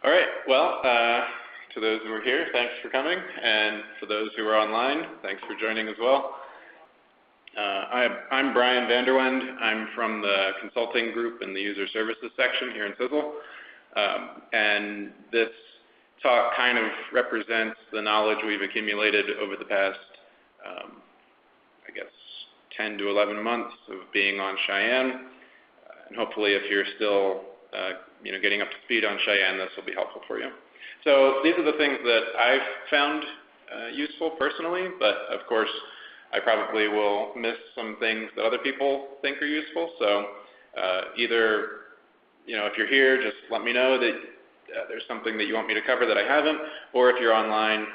All right. Well, to those who are here, thanks for coming. And for those who are online, thanks for joining as well. I'm Brian Vanderwend. I'm from the consulting group in the User Services section here in CISL. And this talk kind of represents the knowledge we've accumulated over the past, I guess, 10 to 11 months of being on Cheyenne. And hopefully, if you're still getting up to speed on Cheyenne, this will be helpful for you. So these are the things that I've found useful personally, but of course, I probably will miss some things that other people think are useful. So either, if you're here, just let me know that there's something that you want me to cover that I haven't, or if you're online,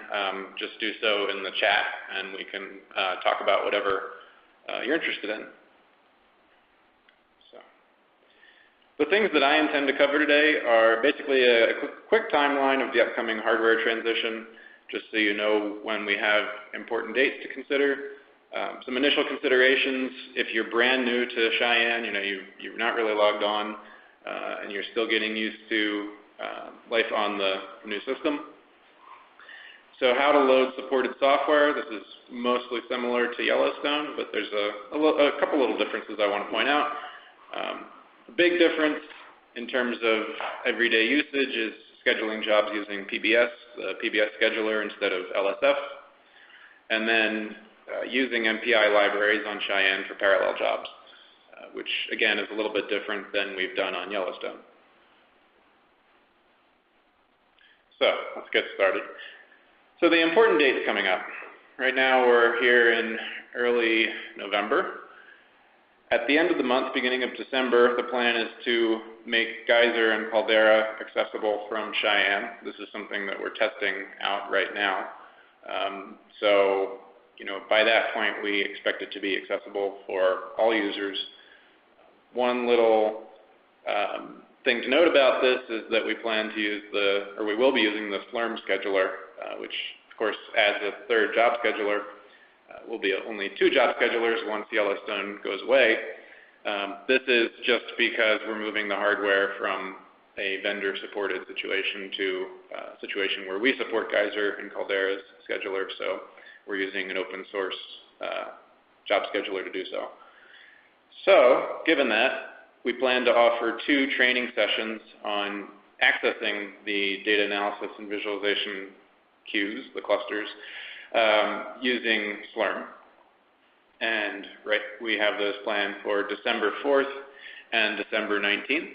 just do so in the chat, and we can talk about whatever you're interested in. The things that I intend to cover today are basically a quick timeline of the upcoming hardware transition, just so you know when we have important dates to consider. Some initial considerations: if you're brand new to Cheyenne, you're not really logged on, and you're still getting used to life on the new system. So how to load supported software. This is mostly similar to Yellowstone, but there's a couple little differences I want to point out. The big difference in terms of everyday usage is scheduling jobs using PBS, the PBS scheduler instead of LSF, and then using MPI libraries on Cheyenne for parallel jobs, which again is a little bit different than we've done on Yellowstone. So let's get started. So the important dates coming up. Right now we're here in early November. At the end of the month, beginning of December, the plan is to make Geyser and Caldera accessible from Cheyenne. This is something that we're testing out right now. So, by that point, we expect it to be accessible for all users. One little thing to note about this is that we plan to use we will be using the Slurm scheduler, which, of course, adds a third job scheduler. Will be only 2 job schedulers once Yellowstone goes away. This is just because we're moving the hardware from a vendor-supported situation to a situation where we support Geyser and Caldera's scheduler, so we're using an open source job scheduler to do so. So, given that, we plan to offer 2 training sessions on accessing the data analysis and visualization queues, the clusters, using Slurm. And we have those planned for December 4th and December 19th.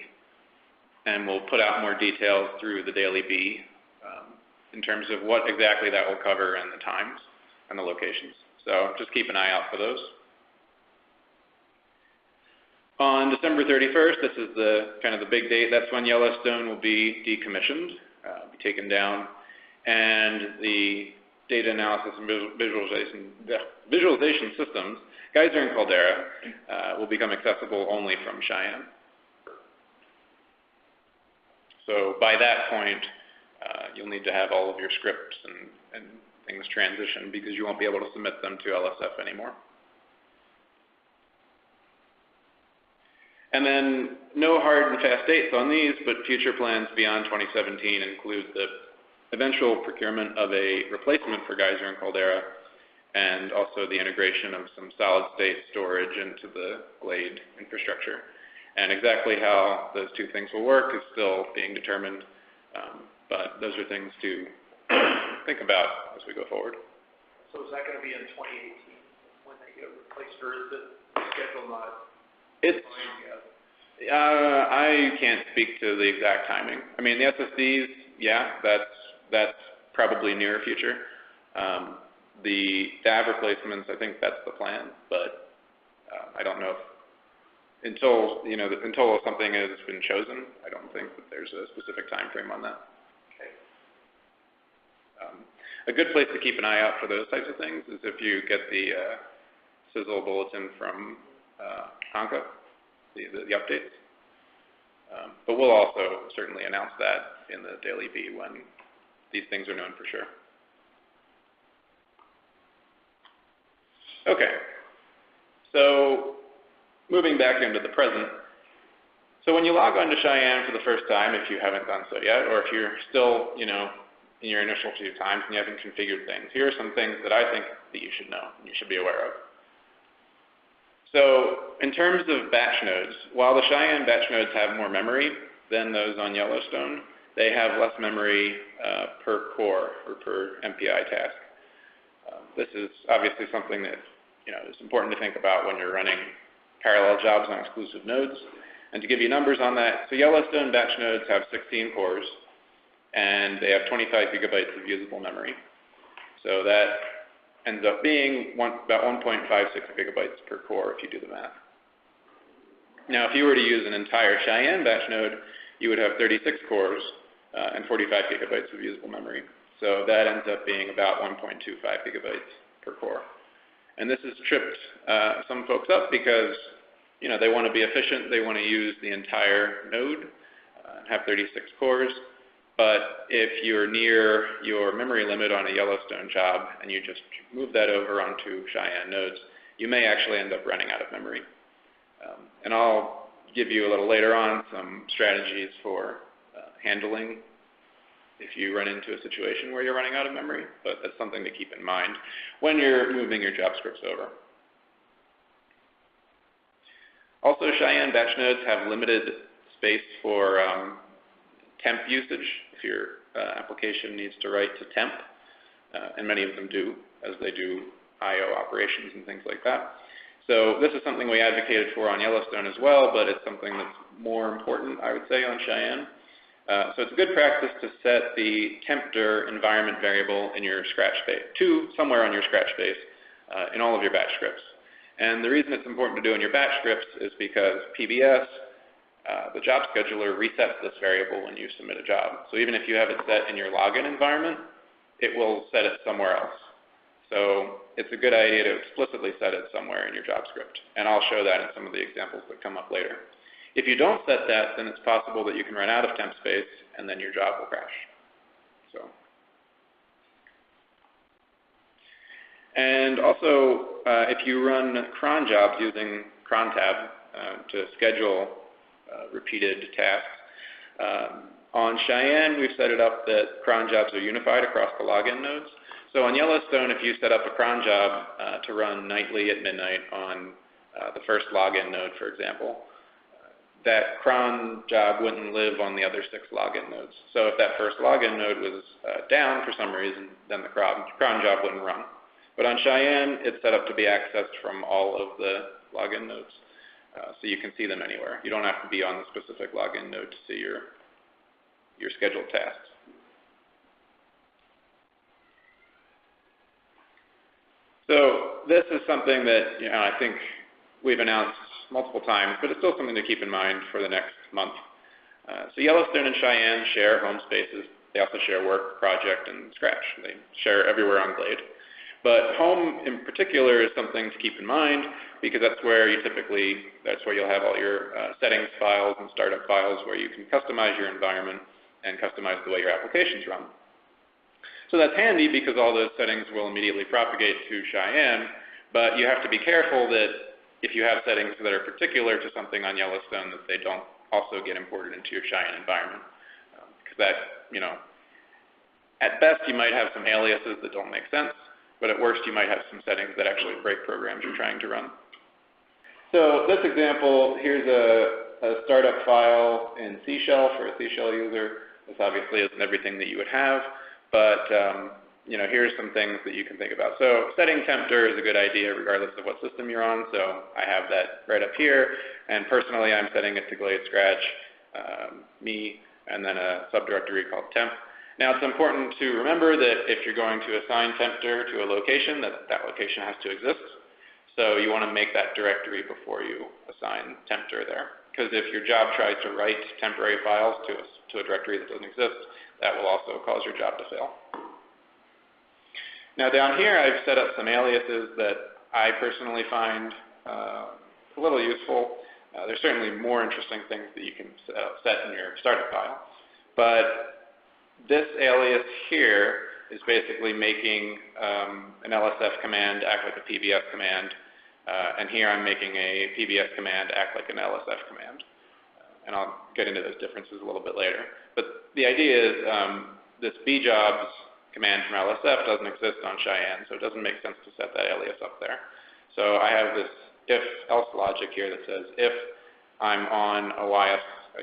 And we'll put out more details through the Daily Bee in terms of what exactly that will cover and the times and the locations. So just keep an eye out for those. On December 31st, this is the big date. That's when Yellowstone will be decommissioned, be taken down, and the data analysis and visualization systems, Geyser and Caldera, will become accessible only from Cheyenne. So by that point, you'll need to have all of your scripts and things transitioned because you won't be able to submit them to LSF anymore. And then no hard and fast dates on these, but future plans beyond 2017 include the eventual procurement of a replacement for Geyser and Caldera, and also the integration of some solid-state storage into the Glade infrastructure. And exactly how those 2 things will work is still being determined, but those are things to think about as we go forward. So is that going to be in 2018 when they get replaced, or is the schedule not defined yet? I can't speak to the exact timing. I mean, the SSDs, yeah, that's probably near future. The DAV replacements, I think that's the plan, but I don't know if until something has been chosen, I don't think that there's a specific time frame on that. Okay. A good place to keep an eye out for those types of things is if you get the CISL bulletin from Anka, the updates. But we'll also certainly announce that in the Daily Bee when these things are known for sure. Okay, so moving back into the present. So when you log on to Cheyenne for the first time, if you haven't done so yet, or if you're still, in your initial few times and you haven't configured things, here are some things that I think that you should know and you should be aware of. So in terms of batch nodes, while the Cheyenne batch nodes have more memory than those on Yellowstone, they have less memory per core or per MPI task. This is obviously something that is important to think about when you're running parallel jobs on exclusive nodes. And to give you numbers on that, so Yellowstone batch nodes have 16 cores, and they have 25 gigabytes of usable memory. So that ends up being about 1.56 gigabytes per core if you do the math. Now, if you were to use an entire Cheyenne batch node, you would have 36 cores and 45 gigabytes of usable memory. So that ends up being about 1.25 gigabytes per core. And this has tripped some folks up because they want to be efficient. They want to use the entire node and have 36 cores. But if you're near your memory limit on a Yellowstone job and you just move that over onto Cheyenne nodes, you may actually end up running out of memory. And I'll give you a little later on some strategies for handling if you run into a situation where you're running out of memory, but that's something to keep in mind when you're moving your job scripts over. Also, Cheyenne batch nodes have limited space for temp usage if your application needs to write to temp, and many of them do, as they do I/O operations and things like that. So this is something we advocated for on Yellowstone as well, but it's something that's more important, I would say, on Cheyenne. So it's a good practice to set the tempter environment variable in your Scratch space, somewhere on your Scratch space in all of your batch scripts. And the reason it's important to do in your batch scripts is because PBS, the job scheduler, resets this variable when you submit a job. So even if you have it set in your login environment, it will set it somewhere else. So it's a good idea to explicitly set it somewhere in your job script. And I'll show that in some of the examples that come up later. If you don't set that, then it's possible that you can run out of temp space and then your job will crash. And also, if you run cron jobs using cron tab to schedule repeated tasks, on Cheyenne, we've set it up that cron jobs are unified across the login nodes. So on Yellowstone, if you set up a cron job to run nightly at midnight on the first login node, for example, that cron job wouldn't live on the other 6 login nodes. So if that first login node was down for some reason, then the cron job wouldn't run. But on Cheyenne, it's set up to be accessed from all of the login nodes. So you can see them anywhere. You don't have to be on the specific login node to see your scheduled tasks. So this is something that I think we've announced multiple times, but it's still something to keep in mind for the next month. So Yellowstone and Cheyenne share home spaces. They also share work, project, and Scratch. They share everywhere on Glade. But home in particular is something to keep in mind because that's where you'll have all your settings files and startup files where you can customize your environment and customize the way your applications run. So that's handy because all those settings will immediately propagate to Cheyenne, but you have to be careful that if you have settings that are particular to something on Yellowstone, that they don't also get imported into your Cheyenne environment. Because that, at best you might have some aliases that don't make sense, but at worst you might have some settings that actually break programs you're trying to run. So this example, here's a startup file in C# for a C# user. This obviously isn't everything that you would have, but here's some things that you can think about. So setting tempter is a good idea regardless of what system you're on. So I have that right up here, and personally I'm setting it to Glade Scratch, me, and then a subdirectory called temp. Now it's important to remember that if you're going to assign tempter to a location, that location has to exist. So you want to make that directory before you assign tempter there. Because if your job tries to write temporary files to a directory that doesn't exist, that will also cause your job to fail. Now down here I've set up some aliases that I personally find a little useful. There's certainly more interesting things that you can set in your startup file. But this alias here is basically making an LSF command act like a PBS command. And here I'm making a PBS command act like an LSF command. and I'll get into those differences a little bit later. But the idea is this bjobs command from LSF doesn't exist on Cheyenne, so it doesn't make sense to set that alias up there. So I have this if-else logic here that says if I'm on a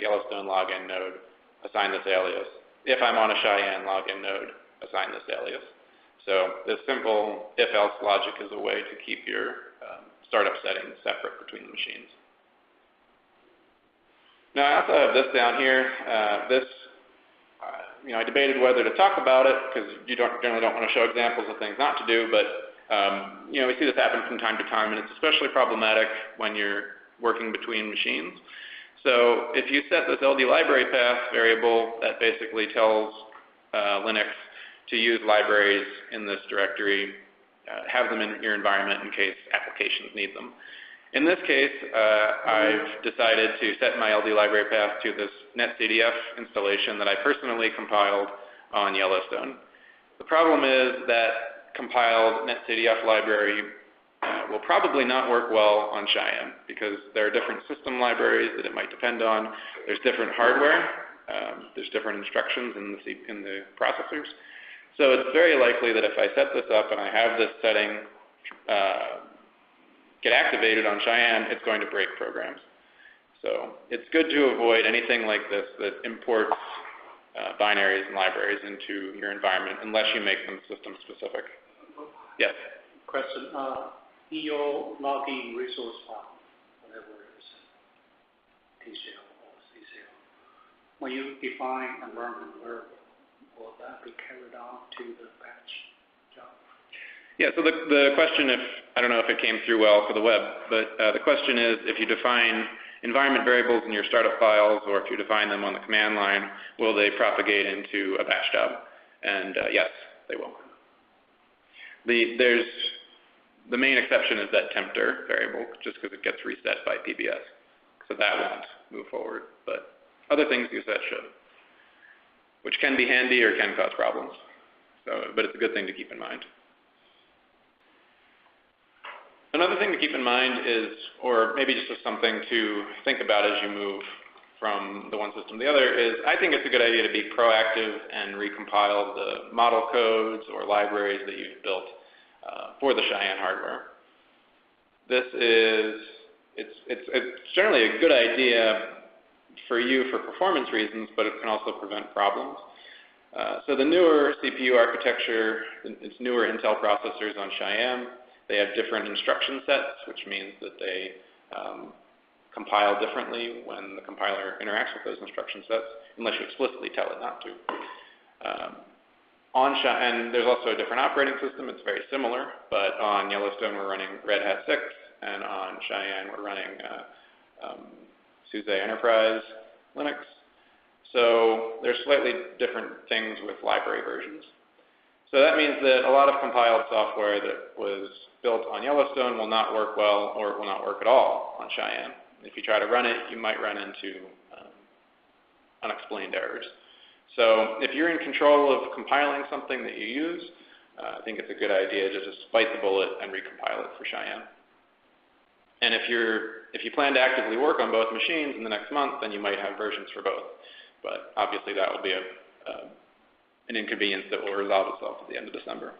Yellowstone login node, assign this alias. If I'm on a Cheyenne login node, assign this alias. So this simple if-else logic is a way to keep your startup settings separate between the machines. Now I also have this down here. I debated whether to talk about it because you generally don't want to show examples of things not to do, but we see this happen from time to time, and it's especially problematic when you're working between machines. So if you set this LD library path variable that basically tells Linux to use libraries in this directory, have them in your environment in case applications need them. In this case, I've decided to set my LD library path to this netcdf installation that I personally compiled on Yellowstone. The problem is that compiled netcdf library will probably not work well on Cheyenne because there are different system libraries that it might depend on. There's different hardware. There's different instructions in the processors. So it's very likely that if I set this up and I have this setting get activated on Cheyenne, it's going to break programs. So it's good to avoid anything like this that imports binaries and libraries into your environment unless you make them system specific. Yes? Question. In your login resource file, whatever it is, TCL or CCL, when you define environment variable, will that be carried on to the batch job? Yeah, so the question, I don't know if it came through well for the web, but the question is if you define environment variables in your startup files or if you define them on the command line, will they propagate into a batch job? And yes, they will. The main exception is that tempter variable, just because it gets reset by PBS. So that won't move forward, but other things you set should, which can be handy or can cause problems. But it's a good thing to keep in mind. Another thing to keep in mind is, or maybe just something to think about as you move from the one system to the other, is I think it's a good idea to be proactive and recompile the model codes or libraries that you've built for the Cheyenne hardware. It's generally a good idea for you for performance reasons, but it can also prevent problems. So the newer CPU architecture, it's newer Intel processors on Cheyenne. They have different instruction sets, which means that they compile differently when the compiler interacts with those instruction sets, unless you explicitly tell it not to. And there's also a different operating system. It's very similar, but on Yellowstone we're running Red Hat 6, and on Cheyenne we're running SUSE Enterprise Linux. So there's slightly different things with library versions. So that means that a lot of compiled software that was built on Yellowstone will not work well, or it will not work at all on Cheyenne. If you try to run it, you might run into unexplained errors. So if you're in control of compiling something that you use, I think it's a good idea to just bite the bullet and recompile it for Cheyenne. And if you plan to actively work on both machines in the next month, then you might have versions for both. But obviously that will be an inconvenience that will resolve itself at the end of December.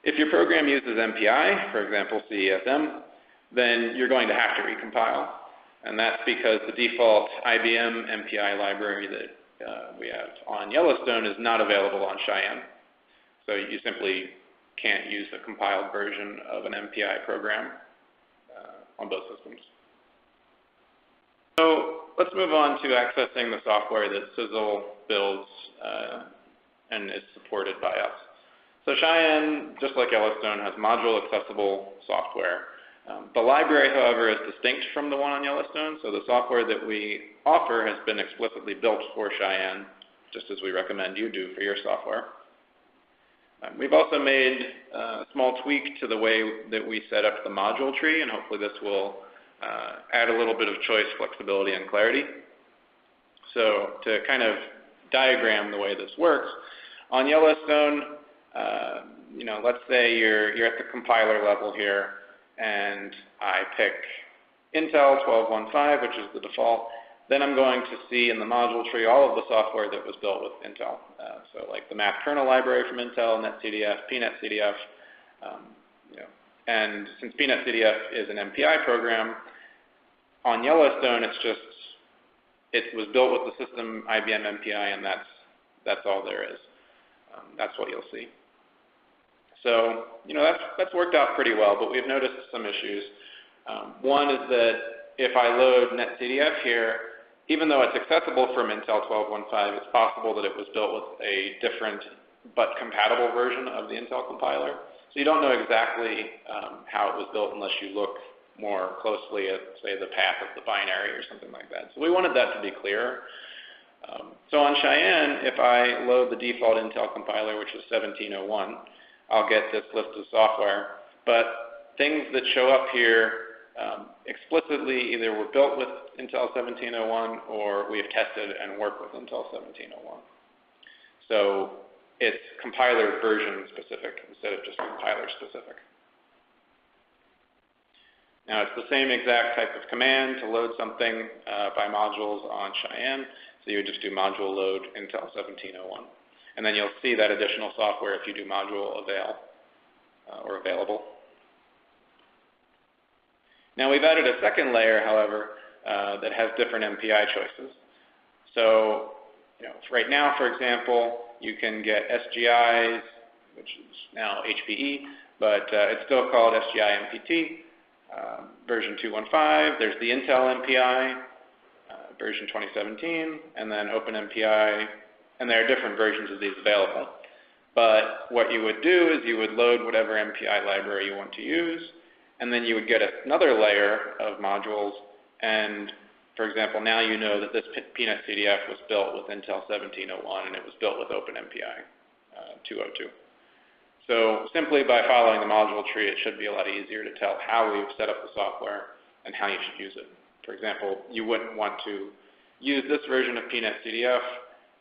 If your program uses MPI, for example CESM, then you're going to have to recompile. And that's because the default IBM MPI library that we have on Yellowstone is not available on Cheyenne. So you simply can't use a compiled version of an MPI program on both systems. So let's move on to accessing the software that CISL builds and is supported by us. So Cheyenne, just like Yellowstone, has module-accessible software. The library, however, is distinct from the one on Yellowstone, so the software that we offer has been explicitly built for Cheyenne, just as we recommend you do for your software. We've also made a small tweak to the way that we set up the module tree, and hopefully this will add a little bit of choice, flexibility, and clarity. So to kind of diagram the way this works, on Yellowstone, let's say you're at the compiler level here, and I pick Intel 12.1.5, which is the default. Then I'm going to see in the module tree all of the software that was built with Intel. So like the math kernel library from Intel, NetCDF, PNetCDF. And since PNetCDF is an MPI program, on Yellowstone it was built with the system IBM MPI, and that's all there is. That's what you'll see. So that's worked out pretty well, but we've noticed some issues. One is that if I load NetCDF here, even though it's accessible from Intel 12.1.5, it's possible that it was built with a different but compatible version of the Intel compiler. So you don't know exactly how it was built unless you look more closely at, say, the path of the binary or something like that. So we wanted that to be clear. So on Cheyenne, if I load the default Intel compiler, which is 17.01, I'll get this list of software. But things that show up here explicitly either were built with Intel 17.01 or we have tested and work with Intel 17.01. So it's compiler version specific instead of just compiler specific. Now it's the same exact type of command to load something by modules on Cheyenne. So you would just do module load Intel 17.01. And then you'll see that additional software if you do module avail or available. Now we've added a second layer, however, that has different MPI choices. So right now, for example, you can get SGIs, which is now HPE, but it's still called SGI MPT, version 2.1.5. There's the Intel MPI, version 2017, and then OpenMPI, and there are different versions of these available. But what you would do is you would load whatever MPI library you want to use, and then you would get another layer of modules, and for example, now you know that this PNetCDF was built with Intel 17.01 and it was built with OpenMPI 2.02. So simply by following the module tree, it should be a lot easier to tell how we've set up the software and how you should use it. For example, you wouldn't want to use this version of PNetCDF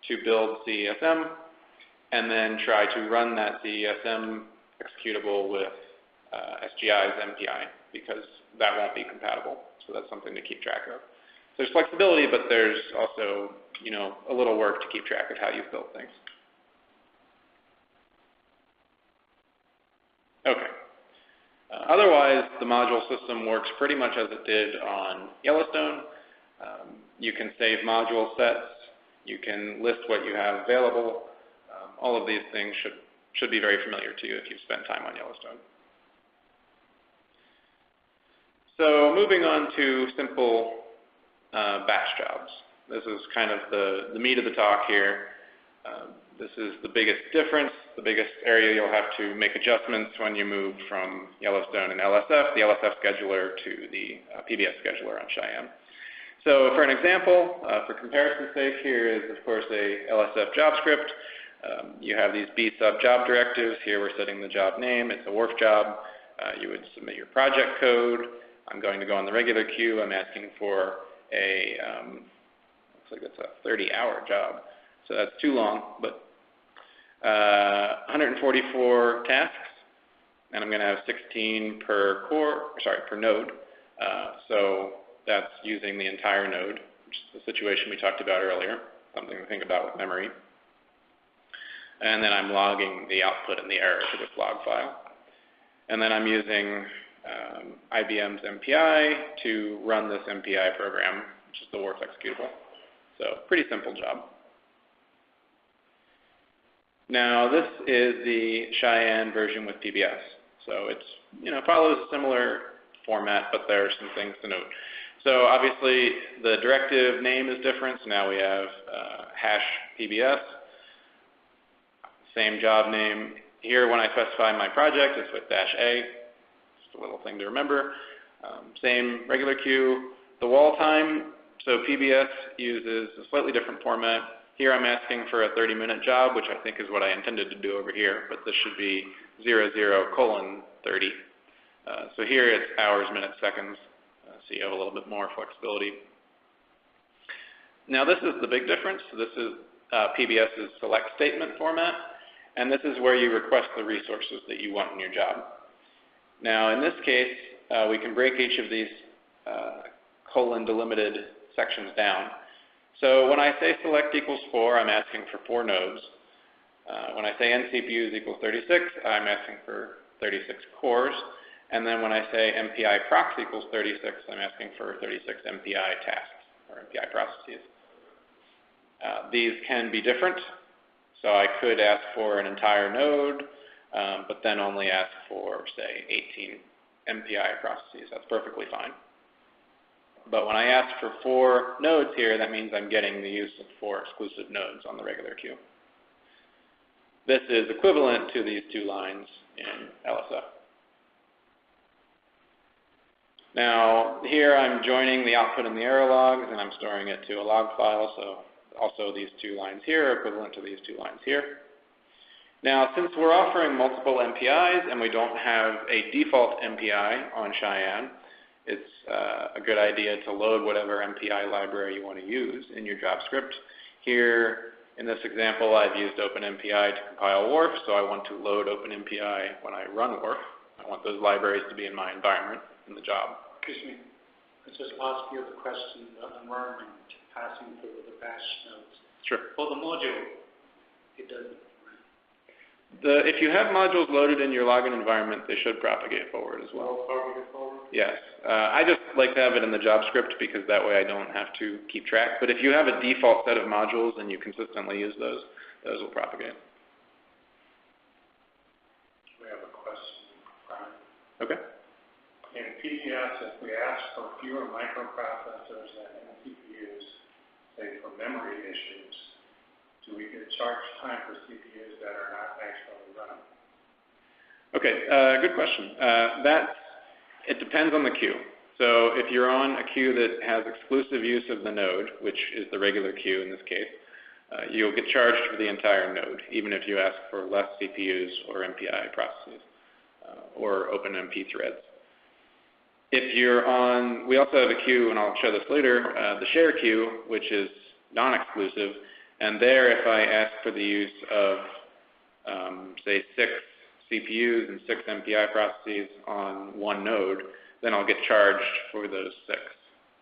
to build CESM and then try to run that CESM executable with SGI's MPI, because that won't be compatible. So that's something to keep track of. So there's flexibility, but there's also, a little work to keep track of how you've built things. Okay. Otherwise, the module system works pretty much as it did on Yellowstone. You can save module sets. You can list what you have available. All of these things should be very familiar to you if you've spent time on Yellowstone. So moving on to simple batch jobs. This is kind of the meat of the talk here. This is the biggest difference, the biggest area you'll have to make adjustments when you move from Yellowstone and LSF, the LSF scheduler, to the PBS scheduler on Cheyenne. So for an example, for comparison's sake, here is, of course, a LSF job script. You have these B sub job directives. Here we're setting the job name. It's a wharf job. You would submit your project code. I'm going to go on the regular queue. I'm asking for a, looks like it's a 30-hour job. So that's too long, but 144 tasks, and I'm going to have 16 per node. So that's using the entire node, which is the situation we talked about earlier, something to think about with memory. And then I'm logging the output and the error to this log file. And then I'm using IBM's MPI to run this MPI program, which is the wharf executable. So pretty simple job. Now this is the Cheyenne version with PBS. So it's, follows a similar format, but there are some things to note. So obviously the directive name is different. So now we have hash PBS, same job name. Here when I specify my project, it's with -A. Just a little thing to remember. Same regular queue. The wall time, so PBS uses a slightly different format. Here I'm asking for a 30-minute job, which I think is what I intended to do over here, but this should be 00:30. So here it's hours, minutes, seconds, so you have a little bit more flexibility. Now this is the big difference. This is PBS's select statement format, and this is where you request the resources that you want in your job. Now in this case, we can break each of these colon delimited sections down. So when I say select equals 4, I'm asking for 4 nodes. When I say NCPUs equals 36, I'm asking for 36 cores. And then when I say MPI prox equals 36, I'm asking for 36 MPI tasks or MPI processes. These can be different. So I could ask for an entire node, but then only ask for, say, 18 MPI processes. That's perfectly fine. But when I ask for 4 nodes here, that means I'm getting the use of 4 exclusive nodes on the regular queue. This is equivalent to these 2 lines in LSF. Now, here I'm joining the output and the error logs, and I'm storing it to a log file, so also these 2 lines here are equivalent to these 2 lines here. Now, since we're offering multiple MPIs and we don't have a default MPI on Cheyenne, it's a good idea to load whatever MPI library you want to use in your job script. Here, in this example, I've used OpenMPI to compile WARF, so I want to load OpenMPI when I run WARF. I want those libraries to be in my environment in the job. Excuse me. I just asked you the question about environment passing through the bash nodes. Sure. For the module, it doesn't. If you have modules loaded in your login environment, they should propagate forward as well. Propagate forward? Yes. I just like to have it in the job script because that way I don't have to keep track. But if you have a default set of modules and you consistently use those will propagate. We have a question, Brian. Okay. In PDS, if we ask for fewer microprocessors and CPUs, say for memory issues, do we get charged time for CPUs that are not actually running? Okay, good question. It depends on the queue. So if you're on a queue that has exclusive use of the node, which is the regular queue in this case, you'll get charged for the entire node, even if you ask for less CPUs or MPI processes or OpenMP threads. If you're on, we also have a queue, and I'll show this later, the share queue, which is non-exclusive. And there, if I ask for the use of, say, 6 CPUs and 6 MPI processes on one node, then I'll get charged for those 6.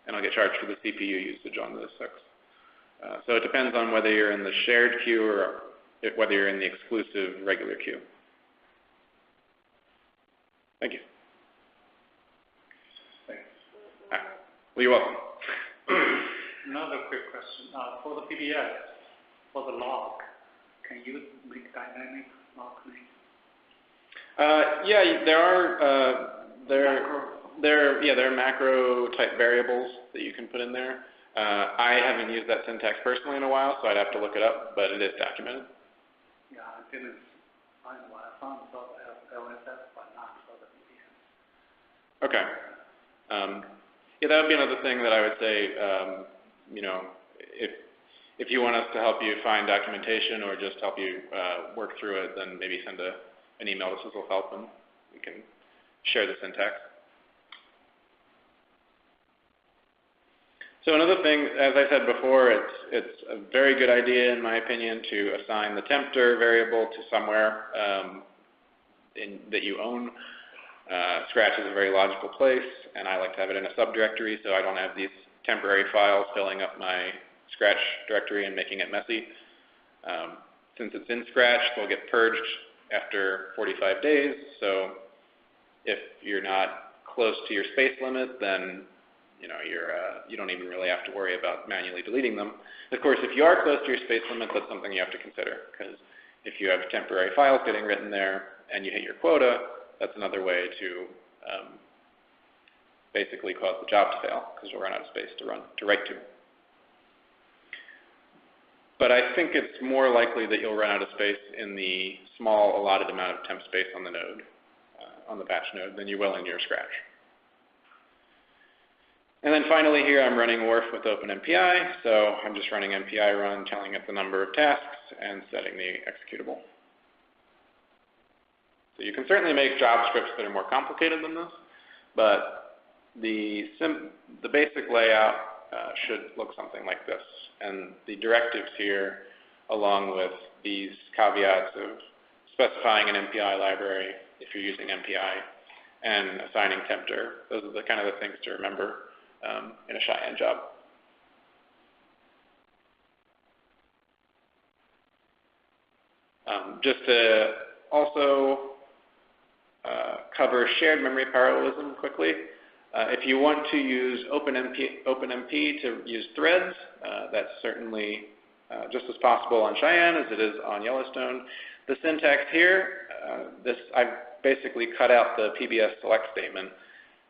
And I'll get charged for the CPU usage on those 6. So it depends on whether you're in the shared queue or whether you're in the exclusive regular queue. Thank you. Thanks. Well, you're welcome. Another quick question. For the PBS, for the log, can you make dynamic log name? Yeah, there are macro type variables that you can put in there. I haven't used that syntax personally in a while, so I'd have to look it up, but it is documented. Yeah, I didn't find what I found for LSF, but not for the PBS. Okay. Yeah, that would be another thing that I would say, you know, if you want us to help you find documentation or just help you work through it, then maybe send an email to CISL Help and we can share the syntax. So another thing, as I said before, it's a very good idea, in my opinion, to assign the tempter variable to somewhere that you own. Scratch is a very logical place, and I like to have it in a subdirectory so I don't have these temporary files filling up my Scratch directory and making it messy. Since it's in Scratch, they'll get purged after 45 days, so if you're not close to your space limit, then you don't even really have to worry about manually deleting them. Of course, if you are close to your space limit, that's something you have to consider, because if you have temporary files getting written there and you hit your quota, that's another way to basically cause the job to fail, because you'll run out of space to write to. But I think it's more likely that you'll run out of space in the small allotted amount of temp space on the node, on the batch node, than you will in your Scratch. And then finally here I'm running WARF with OpenMPI, so I'm just running mpirun, telling it the number of tasks, and setting the executable. So you can certainly make job scripts that are more complicated than this, but the basic layout should look something like this. And the directives here, along with these caveats of specifying an MPI library if you're using MPI, and assigning tempter, those are the kind of the things to remember in a Cheyenne job. Just to also cover shared memory parallelism quickly. If you want to use OpenMP to use threads, that's certainly just as possible on Cheyenne as it is on Yellowstone. The syntax here, I've basically cut out the PBS select statement.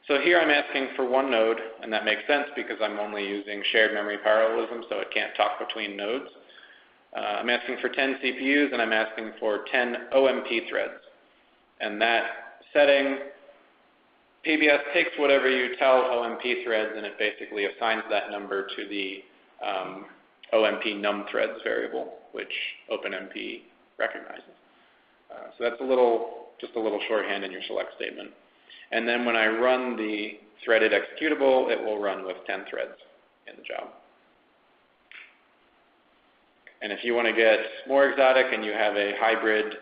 So here I'm asking for one node, and that makes sense because I'm only using shared memory parallelism, so it can't talk between nodes. I'm asking for 10 CPUs, and I'm asking for 10 OMP threads. And that setting, PBS takes whatever you tell OMP threads, and it basically assigns that number to the OMP num threads variable, which OpenMP recognizes. So that's just a little shorthand in your select statement. And then when I run the threaded executable, it will run with 10 threads in the job. And if you want to get more exotic and you have a hybrid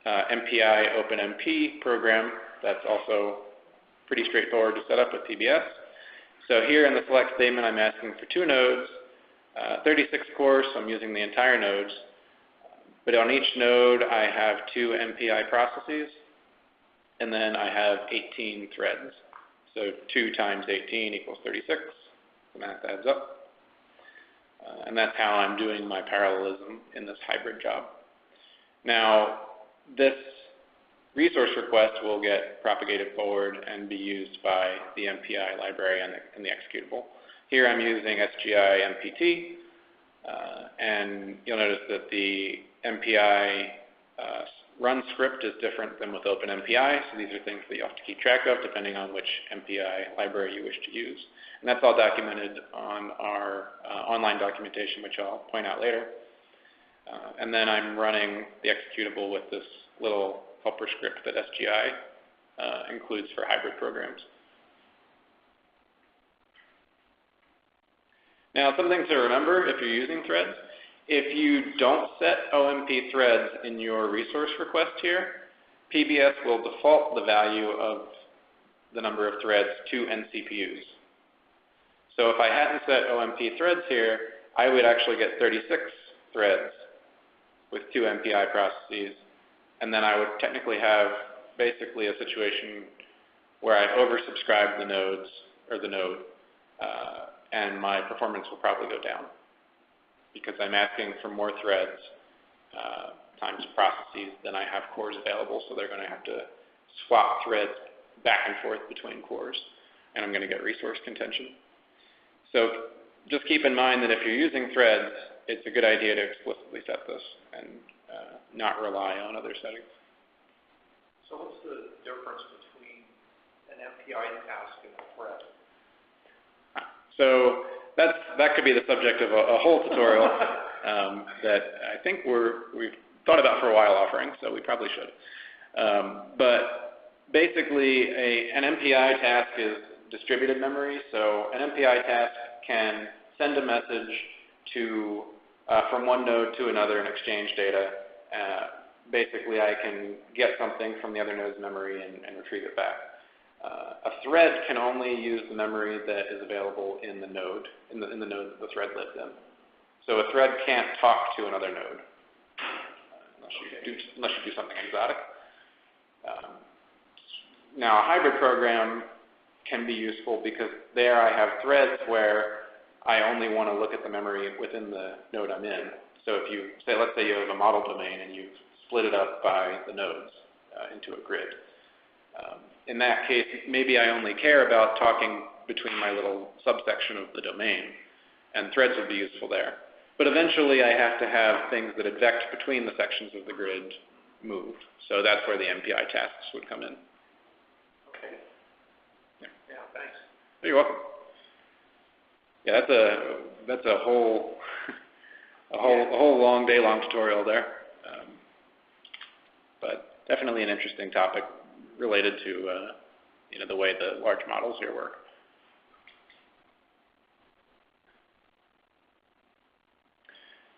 MPI OpenMP program, that's also pretty straightforward to set up with PBS. So here in the select statement, I'm asking for 2 nodes, 36 cores, so I'm using the entire nodes. But on each node, I have 2 MPI processes, and then I have 18 threads. So 2 times 18 equals 36. The math adds up. And that's how I'm doing my parallelism in this hybrid job. Now, this resource request will get propagated forward and be used by the MPI library and the executable. Here I'm using SGI MPT, and you'll notice that the MPI run script is different than with OpenMPI, so these are things that you have to keep track of depending on which MPI library you wish to use. And that's all documented on our online documentation, which I'll point out later. And then I'm running the executable with this little helper script that SGI includes for hybrid programs. Now, something to remember if you're using threads. If you don't set OMP threads in your resource request here, PBS will default the value of the number of threads to NCPUs. So if I hadn't set OMP threads here, I would actually get 36 threads with 2 MPI processes, and then I would technically have basically a situation where I've oversubscribed the nodes, or the node, and my performance will probably go down because I'm asking for more threads times processes than I have cores available, so they're going to have to swap threads back and forth between cores, and I'm going to get resource contention. So just keep in mind that if you're using threads, it's a good idea to explicitly set this and not rely on other settings. So what's the difference between an MPI task and a thread? So that could be the subject of a whole tutorial that I think we've thought about for a while offering, so we probably should. But basically, an MPI task is distributed memory. So an MPI task can send a message to from one node to another and exchange data. Basically, I can get something from the other node's memory and retrieve it back. A thread can only use the memory that is available in the node, in the node that the thread lives in. So a thread can't talk to another node unless you do something exotic. Now, a hybrid program can be useful because there I have threads where I only want to look at the memory within the node I'm in. So if you say, let's say you have a model domain and you've split it up by the nodes into a grid. In that case, maybe I only care about talking between my little subsection of the domain, and threads would be useful there. But eventually I have to have things that advect between the sections of the grid moved. So that's where the MPI tasks would come in. Okay. Yeah, thanks. You're welcome. Yeah, that's a whole a whole long day-long tutorial there. But definitely an interesting topic related to the way the large models here work.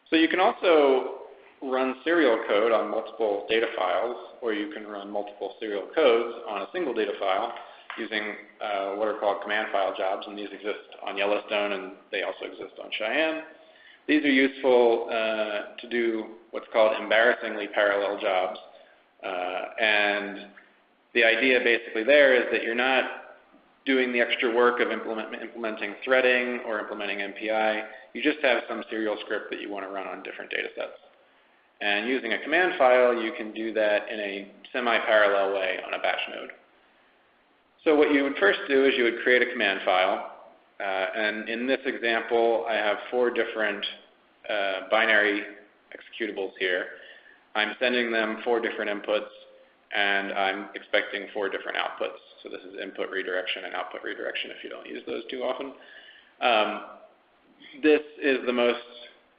So you can also run serial code on multiple data files, or you can run multiple serial codes on a single data file. using what are called command file jobs, and these exist on Yellowstone and they also exist on Cheyenne. These are useful to do what's called embarrassingly parallel jobs. And the idea basically there is that you're not doing the extra work of implementing threading or implementing MPI. You just have some serial script that you want to run on different data sets. And using a command file, you can do that in a semi-parallel way on a batch node. So what you would first do is you would create a command file. And in this example, I have 4 different binary executables here. I'm sending them 4 different inputs, and I'm expecting 4 different outputs. So this is input redirection and output redirection if you don't use those too often. This is the most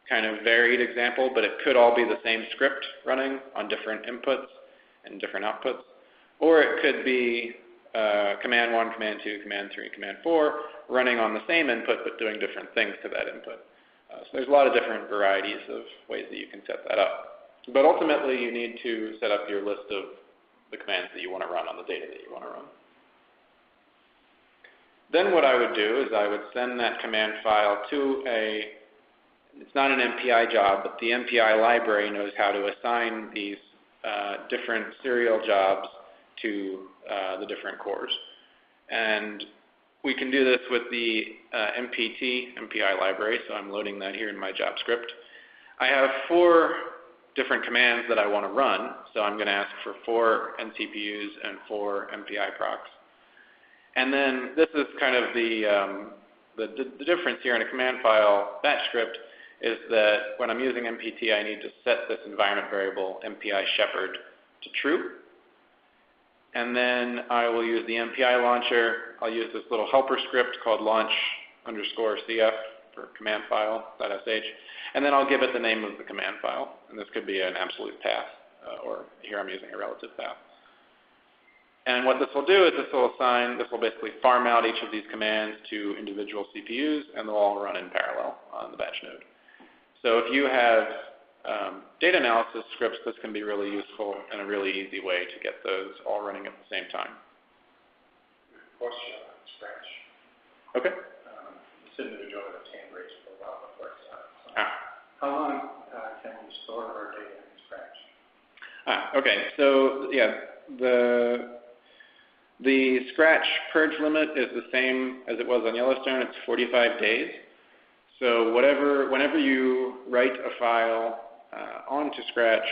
kind of varied example, but it could all be the same script running on different inputs and different outputs. Or it could be command 1, command 2, command 3, command 4 running on the same input but doing different things to that input. So there's a lot of different varieties of ways that you can set that up. But ultimately, you need to set up your list of the commands that you want to run on the data that you want to run. Then what I would do is I would send that command file to it's not an MPI job, but the MPI library knows how to assign these different serial jobs to the different cores. And we can do this with the MPI library, so I'm loading that here in my job script. I have 4 different commands that I want to run, so I'm going to ask for 4 NCPUs and 4 MPI procs. And then this is kind of the difference here in a command file batch script is that when I'm using MPT, I need to set this environment variable MPI shepherd to true. And then I will use the MPI launcher. I'll use this little helper script called launch_cf for command file.sh. And then I'll give it the name of the command file. And this could be an absolute path, or here I'm using a relative path. And what this will do is this will basically farm out each of these commands to individual CPUs, and they'll all run in parallel on the batch node. So if you have data analysis scripts, this can be really useful and a really easy way to get those all running at the same time. Question on Scratch. Okay. This individual has hand raised for a while before it starts. How long can we store our data in Scratch? Okay. So yeah, the Scratch purge limit is the same as it was on Yellowstone. It's 45 days. So whenever you write a file onto Scratch,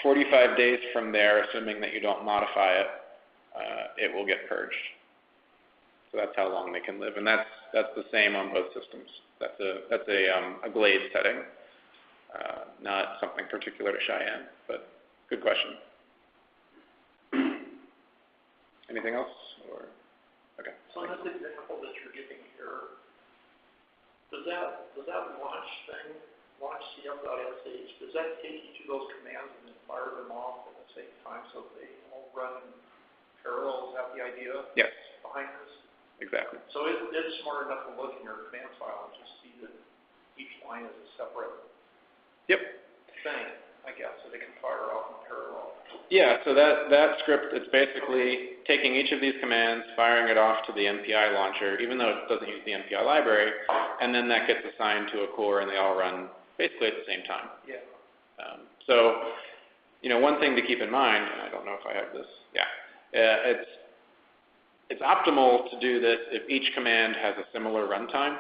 45 days from there, assuming that you don't modify it, it will get purged. So that's how long they can live, and that's the same on both systems. That's a Glade setting, not something particular to Cheyenne, but good question. Anything else? Or okay. So in this example that you're giving here, does that launch CF.sh, does that take each of those commands and then fire them off at the same time so they all run in parallel? Is that the idea? Yes. Behind this? Exactly. So it's smart enough to look in your command file and just see that each line is a separate thing, I guess, so they can fire off in parallel. Yeah, so that script, it's basically taking each of these commands, firing it off to the MPI launcher, even though it doesn't use the MPI library, and then that gets assigned to a core, and they all run basically at the same time. Yeah. So, one thing to keep in mind, and I don't know if I have this, it's optimal to do this if each command has a similar runtime.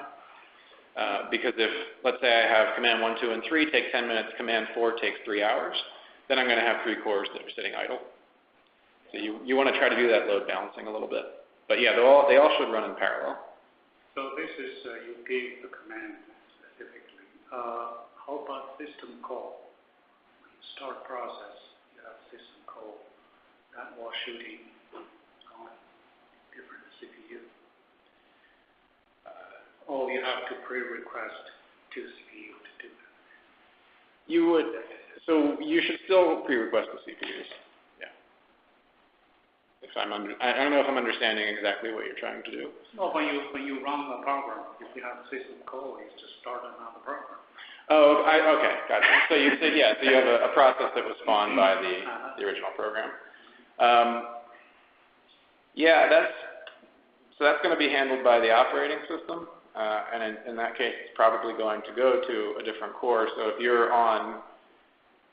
Because if, let's say I have command 1, 2, and 3 take 10 minutes, command 4 takes 3 hours, then I'm going to have 3 cores that are sitting idle. So you want to try to do that load balancing a little bit. But yeah, they all should run in parallel. So this is, you gave the command specifically. How about system call? When you start process, you have system call that was shooting on different CPU. Or you have to pre-request to CPU to do that. You would, so you should still pre-request the CPUs. Yeah. I don't know if I'm understanding exactly what you're trying to do. No, when you run the program, if you have system call, it's just start another program. Oh, okay, gotcha. So you said, so you have a process that was spawned by the original program. Yeah, that's going to be handled by the operating system, and in that case, it's probably going to go to a different core. So if you're on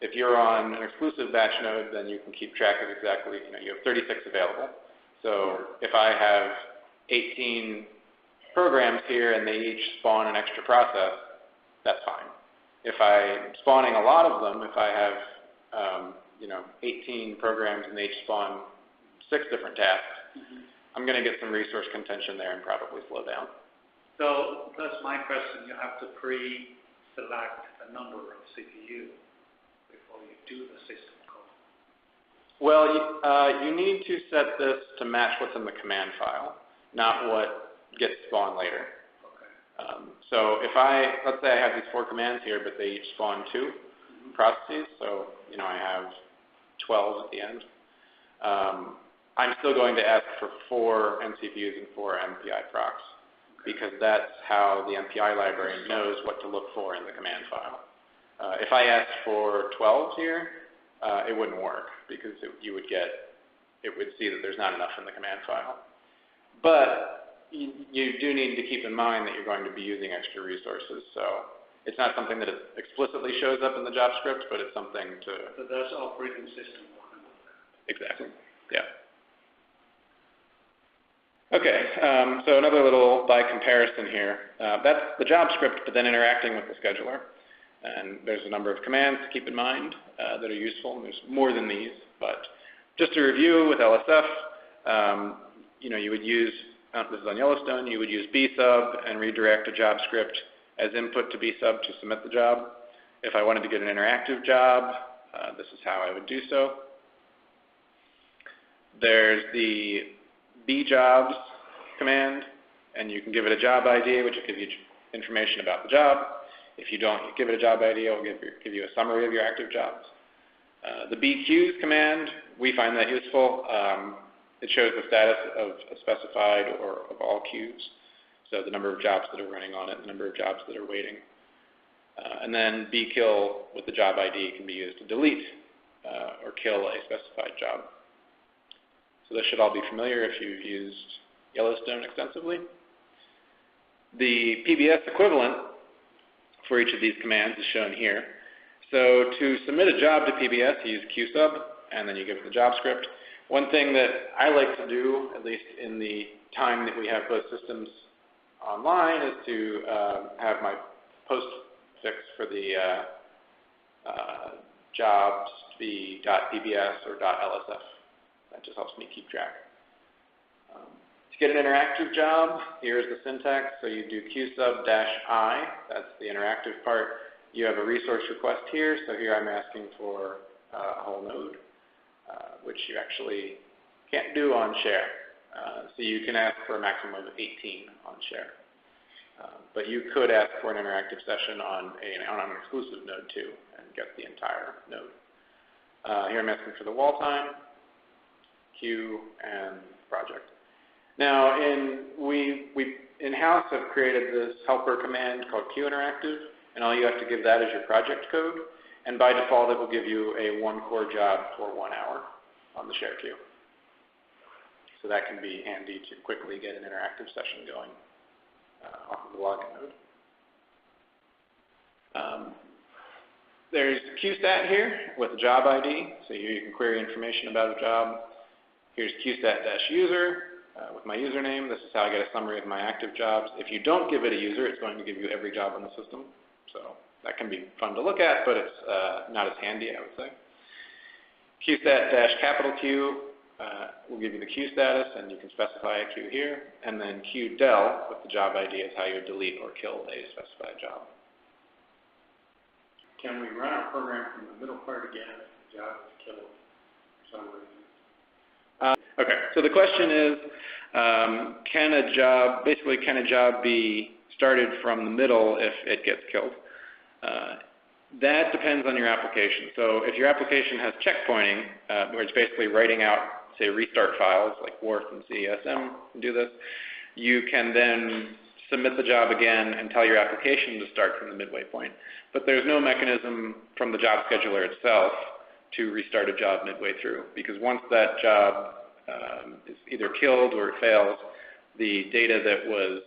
an exclusive batch node, then you can keep track of exactly, you have 36 available. So if I have 18 programs here and they each spawn an extra process, that's fine. If I'm spawning a lot of them, if I have 18 programs and they each spawn 6 different tasks, I'm going to get some resource contention there and probably slow down. So that's my question. You have to pre-select a number of CPU before you do the system call. Well, you need to set this to match what's in the command file, not what gets spawned later. Okay. So if let's say I have these 4 commands here, but they each spawn 2 processes, so I have 12 at the end. I'm still going to ask for 4 NCPUs and 4 MPI procs, because that's how the MPI library knows what to look for in the command file. If I asked for 12 here, it wouldn't work, because it would see that there's not enough in the command file. But you do need to keep in mind that you're going to be using extra resources, so it's not something that explicitly shows up in the job script, but it's something to... So that's operating system working with that. Exactly, yeah. Okay, so another little by comparison here. That's the job script, but then interacting with the scheduler. And there's a number of commands to keep in mind that are useful. And there's more than these, but just to review with LSF, you would use, this is on Yellowstone, you would use bsub and redirect a job script as input to bsub to submit the job. If I wanted to get an interactive job, this is how I would do so. There's the bjobs command, and you can give it a job ID, which will give you information about the job. If you don't give it a job ID, it will give you a summary of your active jobs. The bqueues command, we find that useful. It shows the status of a specified or of all queues, so the number of jobs that are running on it, the number of jobs that are waiting. And then bkill with the job ID can be used to delete or kill a specified job. So this should all be familiar if you've used Yellowstone extensively. The PBS equivalent for each of these commands is shown here. So to submit a job to PBS, you use qsub, and then you give it the job script. One thing that I like to do, at least in the time that we have both systems online, is to have my postfix for the jobs be .pbs or .lsf. That just helps me keep track. To get an interactive job, here's the syntax. So you do qsub-i, that's the interactive part. You have a resource request here. So here I'm asking for a whole node, which you actually can't do on share. So you can ask for a maximum of 18 on share. But you could ask for an interactive session on an exclusive node too and get the entire node. Here I'm asking for the wall time, queue, and project. Now, we in-house have created this helper command called QInteractive, and all you have to give that is your project code. And by default, it will give you a 1-core job for 1 hour on the share queue. So that can be handy to quickly get an interactive session going off of the login node. There's qstat here with a job ID. So here you can query information about a job. Here's qstat-user with my username. This is how I get a summary of my active jobs. If you don't give it a user, it's going to give you every job in the system. So that can be fun to look at, but it's not as handy, I would say. qstat-Q will give you the queue status, and you can specify a queue here. And then qdel with the job ID is how you delete or kill a specified job. Can we run our program from the middle part again if the job is killed for some reason? Okay, so the question is, can a job be started from the middle if it gets killed? That depends on your application. So if your application has checkpointing, where it's basically writing out, say, restart files, like WARF and CESM can do this, you can then submit the job again and tell your application to start from the midway point. But there's no mechanism from the job scheduler itself to restart a job midway through, because once that job is either killed or it fails, the data that was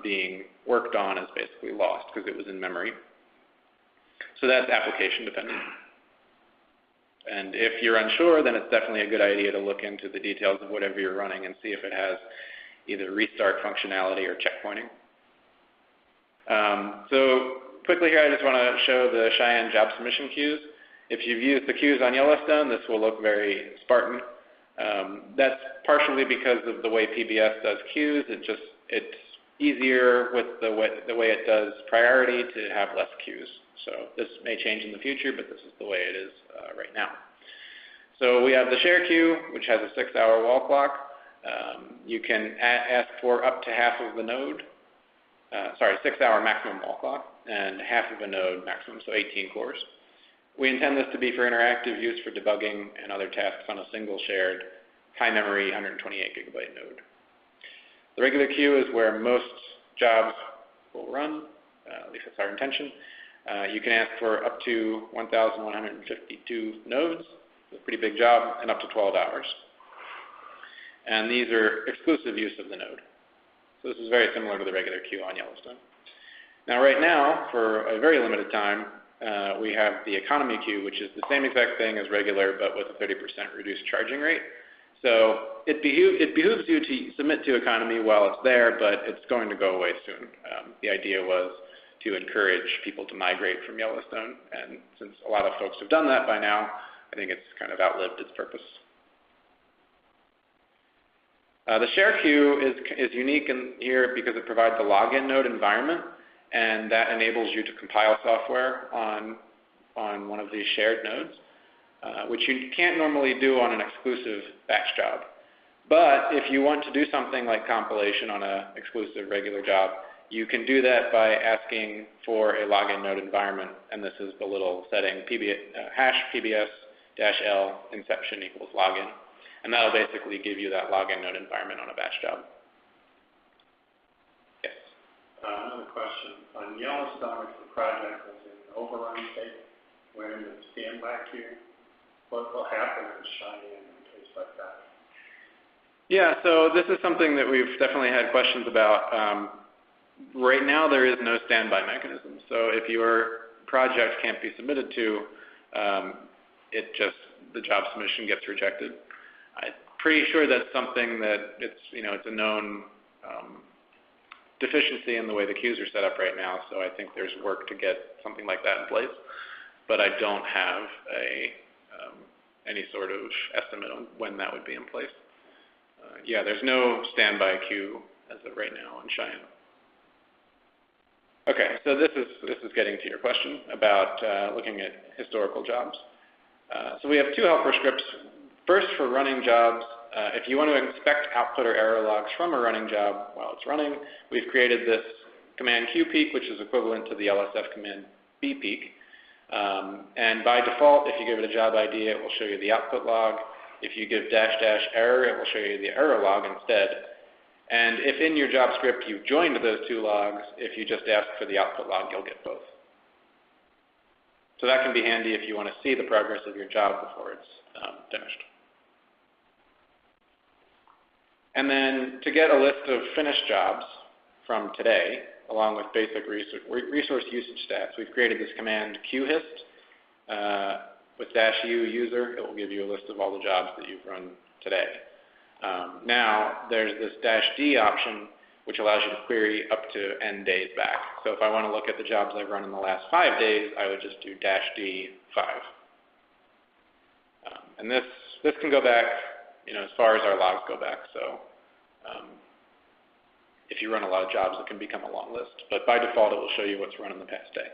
being worked on is basically lost because it was in memory. So that's application dependent. And if you're unsure, then it's definitely a good idea to look into the details of whatever you're running and see if it has either restart functionality or checkpointing. So quickly here, I just want to show the Cheyenne job submission queues. If you've used the queues on Yellowstone, this will look very Spartan. That's partially because of the way PBS does queues. It's easier with the way it does priority to have less queues. So this may change in the future, but this is the way it is right now. So we have the share queue, which has a 6-hour wall clock. You can ask for up to half of the node. 6-hour maximum wall clock and half of a node maximum, so 18 cores. We intend this to be for interactive use for debugging and other tasks on a single shared high memory 128 gigabyte node. The regular queue is where most jobs will run, at least that's our intention. You can ask for up to 1,152 nodes, a pretty big job, and up to 12 hours. And these are exclusive use of the node. So this is very similar to the regular queue on Yellowstone. Now right now, for a very limited time, we have the economy queue, which is the same exact thing as regular, but with a 30% reduced charging rate. So it behooves you to submit to economy while it's there, but it's going to go away soon. The idea was to encourage people to migrate from Yellowstone, and since a lot of folks have done that by now, I think it's kind of outlived its purpose. The share queue is unique in here because it provides a login node environment, and that enables you to compile software on one of these shared nodes, which you can't normally do on an exclusive batch job. But if you want to do something like compilation on an exclusive regular job, you can do that by asking for a login node environment, and this is the little setting hash pbs-l inception equals login. And that'll basically give you that login node environment on a batch job. Yes? Another question. On Yellowstone, if the project was in overrun state, went into the standby queue, what will happen in Cheyenne in a case like that? Yeah, so this is something that we've definitely had questions about. Right now, there is no standby mechanism. So if your project can't be submitted to, the job submission gets rejected. I'm pretty sure that's something that it's a known deficiency in the way the queues are set up right now. So I think there's work to get something like that in place, but I don't have any sort of estimate on when that would be in place. Yeah, there's no standby queue as of right now in Cheyenne. Okay, so this is getting to your question about looking at historical jobs. So we have two helper scripts. First, for running jobs, if you want to inspect output or error logs from a running job while it's running, we've created this command qpeek, which is equivalent to the LSF command bpeek. And by default, if you give it a job ID, it will show you the output log. If you give --error, it will show you the error log instead. And if in your job script you've joined those two logs, if you just ask for the output log, you'll get both. So that can be handy if you want to see the progress of your job before it's finished. And then to get a list of finished jobs from today, along with basic resource usage stats, we've created this command qhist with -u user. It will give you a list of all the jobs that you've run today. Now, there's this -d option, which allows you to query up to n days back. So if I want to look at the jobs I've run in the last 5 days, I would just do -d 5. And this can go back, as far as our logs go back. So if you run a lot of jobs, it can become a long list. But by default, it will show you what's run in the past day.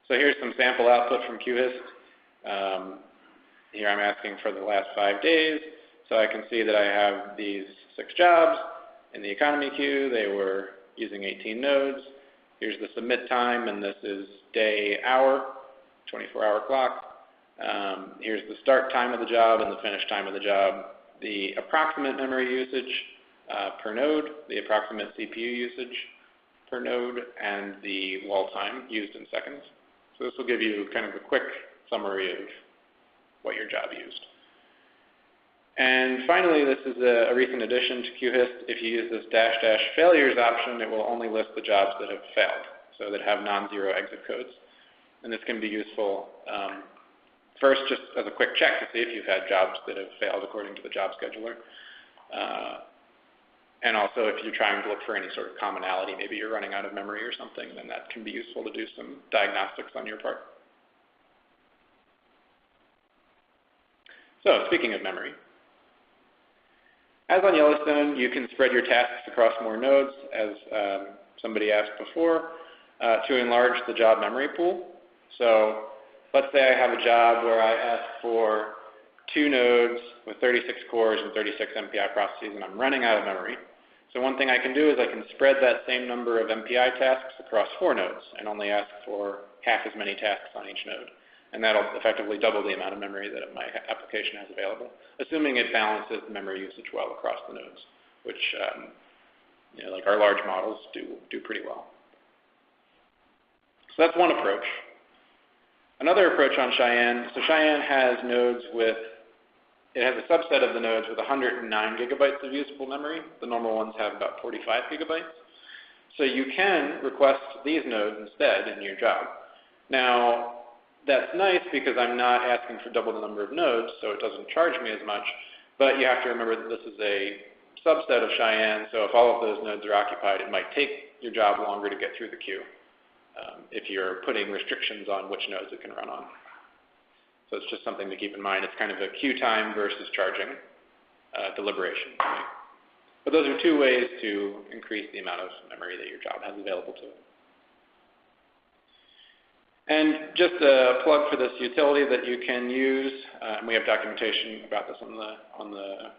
So here's some sample output from qhist. Here I'm asking for the last 5 days. So I can see that I have these 6 jobs in the economy queue. They were using 18 nodes. Here's the submit time, and this is day, hour, 24-hour clock. Here's the start time of the job and the finish time of the job. The approximate memory usage per node, the approximate CPU usage per node, and the wall time used in seconds. So this will give you kind of a quick summary of what your job used. And finally, this is a recent addition to QHIST. If you use this -- failures option, it will only list the jobs that have failed, so that have non-zero exit codes. And this can be useful, first, just as a quick check to see if you've had jobs that have failed according to the job scheduler. And also, if you're trying to look for any sort of commonality, maybe you're running out of memory or something, then that can be useful to do some diagnostics on your part. So, speaking of memory, as on Yellowstone, you can spread your tasks across more nodes, as somebody asked before, to enlarge the job memory pool. So let's say I have a job where I ask for 2 nodes with 36 cores and 36 MPI processes, and I'm running out of memory. So one thing I can do is I can spread that same number of MPI tasks across 4 nodes and only ask for half as many tasks on each node. And that'll effectively double the amount of memory that my application has available, assuming it balances the memory usage well across the nodes, which, like our large models do pretty well. So that's one approach. Another approach on Cheyenne, so Cheyenne has nodes it has a subset of the nodes with 109 gigabytes of usable memory. The normal ones have about 45 gigabytes. So you can request these nodes instead in your job. Now, that's nice because I'm not asking for double the number of nodes, so it doesn't charge me as much. But you have to remember that this is a subset of Cheyenne, so if all of those nodes are occupied, it might take your job longer to get through the queue if you're putting restrictions on which nodes it can run on. So it's just something to keep in mind. It's kind of a queue time versus charging deliberation. But those are 2 ways to increase the amount of memory that your job has available to it. And just a plug for this utility that you can use, and we have documentation about this on the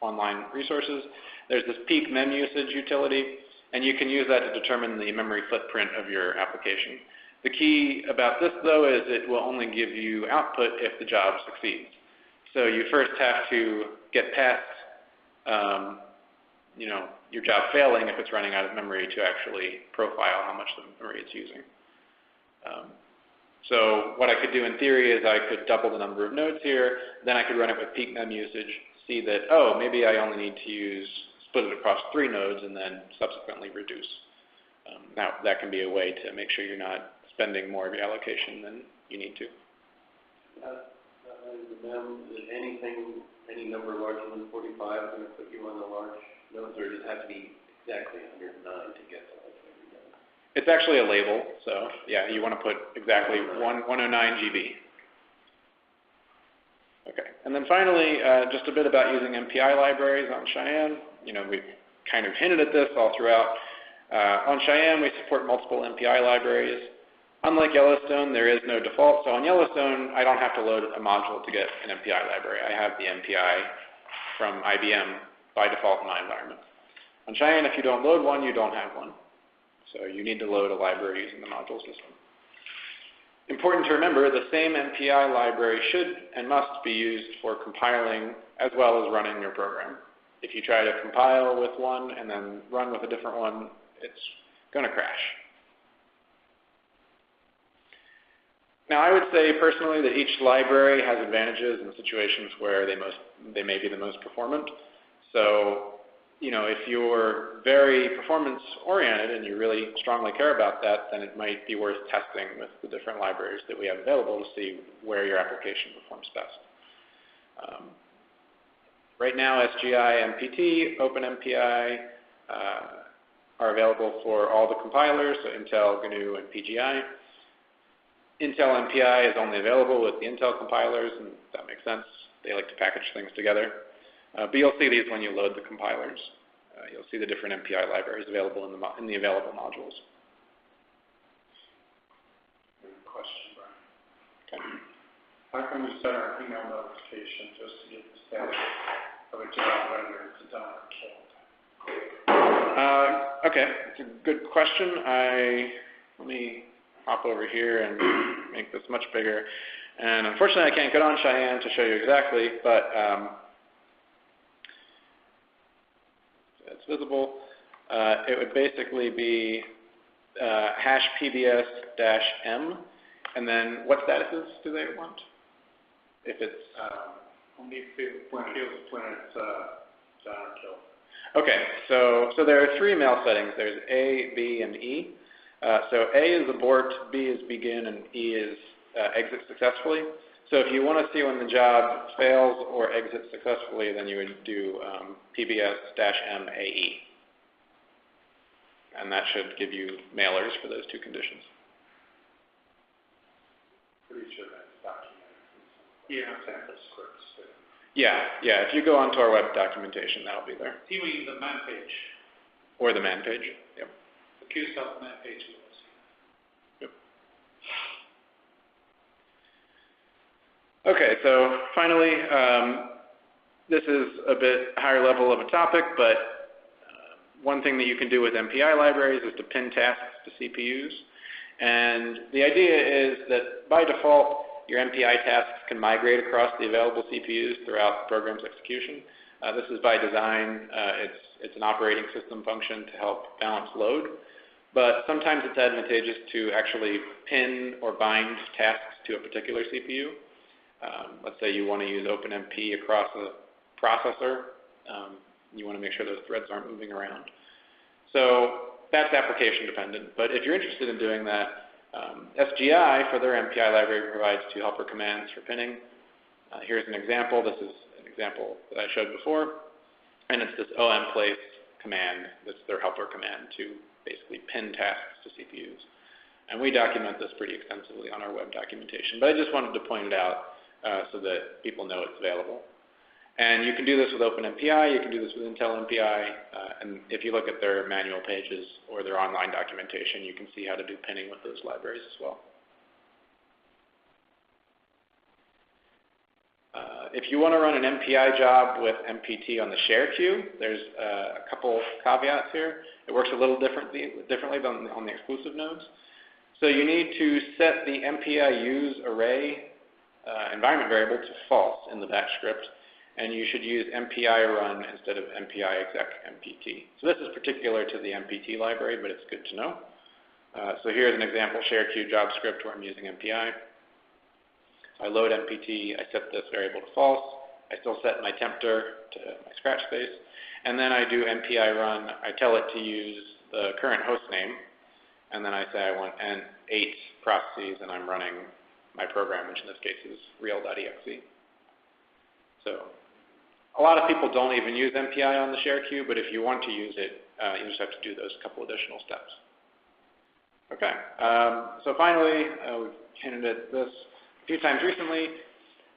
online resources. There's this peak mem usage utility, and you can use that to determine the memory footprint of your application. The key about this, though, is it will only give you output if the job succeeds. So you first have to get past your job failing if it's running out of memory to actually profile how much memory it's using. So what I could do in theory is I could double the number of nodes here, then I could run it with peak mem usage, see that, oh, maybe I only need to split it across 3 nodes and then subsequently reduce. Now, that can be a way to make sure you're not spending more of your allocation than you need to. The mem, is any number larger than 45 going to put you on the large nodes, or does it have to be exactly 109 to get the large node? It's actually a label, so yeah, you want to put exactly 109 GB. Okay, and then finally, just a bit about using MPI libraries on Cheyenne. We've kind of hinted at this all throughout. On Cheyenne, we support multiple MPI libraries. Unlike Yellowstone, there is no default. So on Yellowstone, I don't have to load a module to get an MPI library. I have the MPI from IBM by default in my environment. On Cheyenne, if you don't load one, you don't have one. So you need to load a library using the module system. Important to remember, the same MPI library should and must be used for compiling as well as running your program. If you try to compile with one and then run with a different one, it's going to crash. Now, I would say personally that each library has advantages in situations where they may be the most performant. So, if you're very performance-oriented and you really strongly care about that, then it might be worth testing with the different libraries that we have available to see where your application performs best. Right now, SGI MPT, OpenMP are available for all the compilers, so Intel, GNU, and PGI. Intel MPI is only available with the Intel compilers, and that makes sense. They like to package things together. But you'll see these when you load the compilers. You'll see the different MPI libraries available in the available modules. Good question, Brian. Okay. How can we set our email notification just to get the status of a job, whether it's done or killed? Okay, it's a good question. Let me hop over here and make this much bigger. And unfortunately, I can't get on Cheyenne to show you exactly, but it's visible. It would basically be #PBS-M, and then what statuses do they want? if it's Only when it's done or killed. okay, so there are three mail settings. There's A, B, and E. So A is abort, B is begin, and E is exit successfully. So if you want to see when the job fails or exits successfully, then you would do PBS-MAE. And that should give you mailers for those two conditions. Pretty sure that's documented. Yeah. Sample scripts. Yeah, if you go onto our web documentation, that'll be there. You mean the man page, Or the man page, yep. the QSL man page. Yep. Okay, so finally, this is a bit higher level of a topic, but one thing that you can do with MPI libraries is to pin tasks to CPUs. And the idea is that by default, your MPI tasks can migrate across the available CPUs throughout the program's execution. This is by design. It's an operating system function to help balance load. But sometimes it's advantageous to actually pin or bind tasks to a particular CPU. Let's say you want to use OpenMP across a processor. You want to make sure those threads aren't moving around. So that's application dependent. But if you're interested in doing that, SGI, for their MPI library, provides two helper commands for pinning. Here's an example. This is an example that I showed before. And it's this omplace command that's their helper command to basically pin tasks to CPUs. And we document this pretty extensively on our web documentation. But I just wanted to point it out so that people know it's available. And you can do this with OpenMPI, you can do this with Intel MPI, and if you look at their manual pages or their online documentation, you can see how to do pinning with those libraries as well. If you want to run an MPI job with MPT on the share queue, there's a couple caveats here. It works a little differently than on the exclusive nodes. So you need to set the MPI use array environment variable to false in the batch script, and you should use mpirun instead of mpixec MPT. So this is particular to the MPT library, but it's good to know. So here's an example share queue job script where I'm using MPI. So I load MPT, I set this variable to false, I still set my tempter to my scratch space, and then I do mpirun, I tell it to use the current host name, and then I say I want 8 processes, and I'm running my program, which in this case is real.exe. So a lot of people don't even use MPI on the share queue, but if you want to use it, you just have to do those couple additional steps. Okay, so finally, we've hinted at this a few times recently.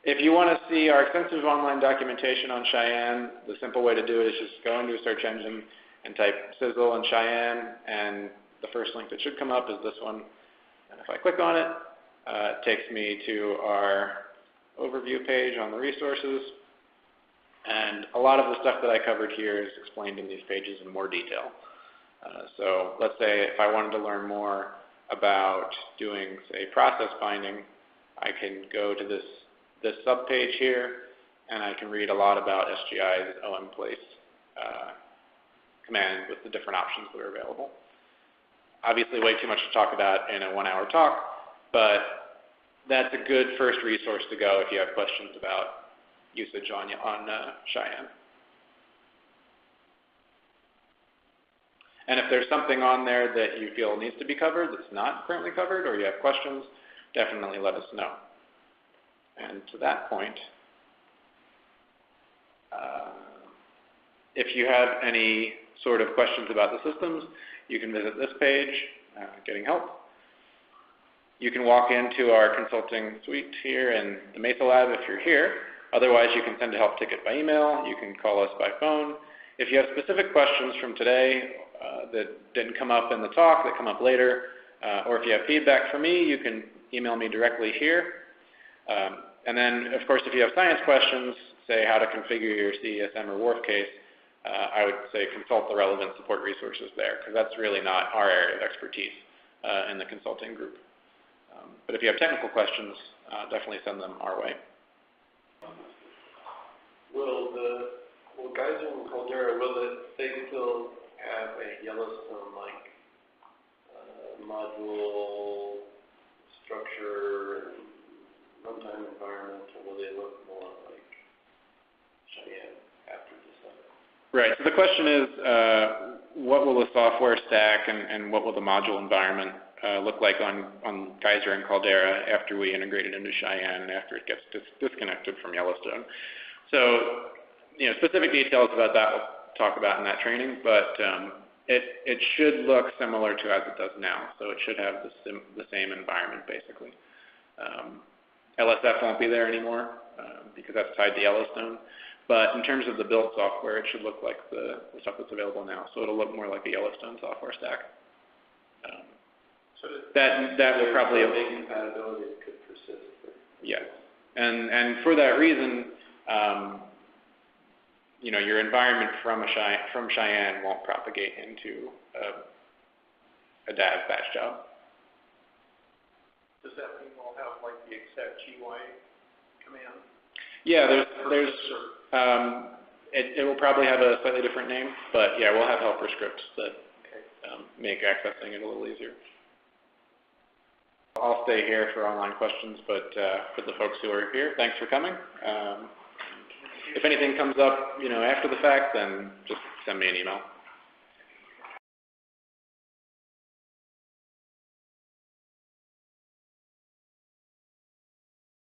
If you want to see our extensive online documentation on Cheyenne, the simple way to do it is just go into a search engine and type CISL and Cheyenne, and the first link that should come up is this one. And if I click on it, it takes me to our overview page on the resources. And a lot of the stuff that I covered here is explained in these pages in more detail. So let's say if I wanted to learn more about doing, say, process binding, I can go to this subpage here, and I can read a lot about SGI's omplace command with the different options that are available. Obviously, way too much to talk about in a 1-hour talk, but that's a good first resource to go if you have questions about usage on Cheyenne. And if there's something on there that you feel needs to be covered that's not currently covered, or you have questions, definitely let us know. And to that point, if you have any sort of questions about the systems, you can visit this page, Getting Help. You can walk into our consulting suite here in the Mesa Lab if you're here. Otherwise, you can send a help ticket by email. You can call us by phone. If you have specific questions from today that didn't come up in the talk, that come up later, or if you have feedback for me, you can email me directly here. And then, of course, if you have science questions, say how to configure your CESM or WRF case, I would say consult the relevant support resources there, because that's really not our area of expertise in the consulting group. But if you have technical questions, definitely send them our way. Will Geyser and Caldera, they still have a Yellowstone-like module structure and runtime environment, or will they look Right. So the question is, what will the software stack and what will the module environment look like on Geyser and Caldera after we integrate it into Cheyenne and after it gets disconnected from Yellowstone? So, specific details about that we'll talk about in that training, but it should look similar to as it does now. So it should have the same environment basically. LSF won't be there anymore because that's tied to Yellowstone. But in terms of the built software, it should look like the stuff that's available now. So it'll look more like a Yellowstone software stack. So that will probably incompatibility could persist. Yes, and for that reason, your environment from Cheyenne won't propagate into a DAV batch job. Does that mean we'll have like the exact GUI command? Yeah, it will probably have a slightly different name, but yeah, we'll have helper scripts that make accessing it a little easier. I'll stay here for online questions, but for the folks who are here, thanks for coming. If anything comes up, after the fact, then just send me an email.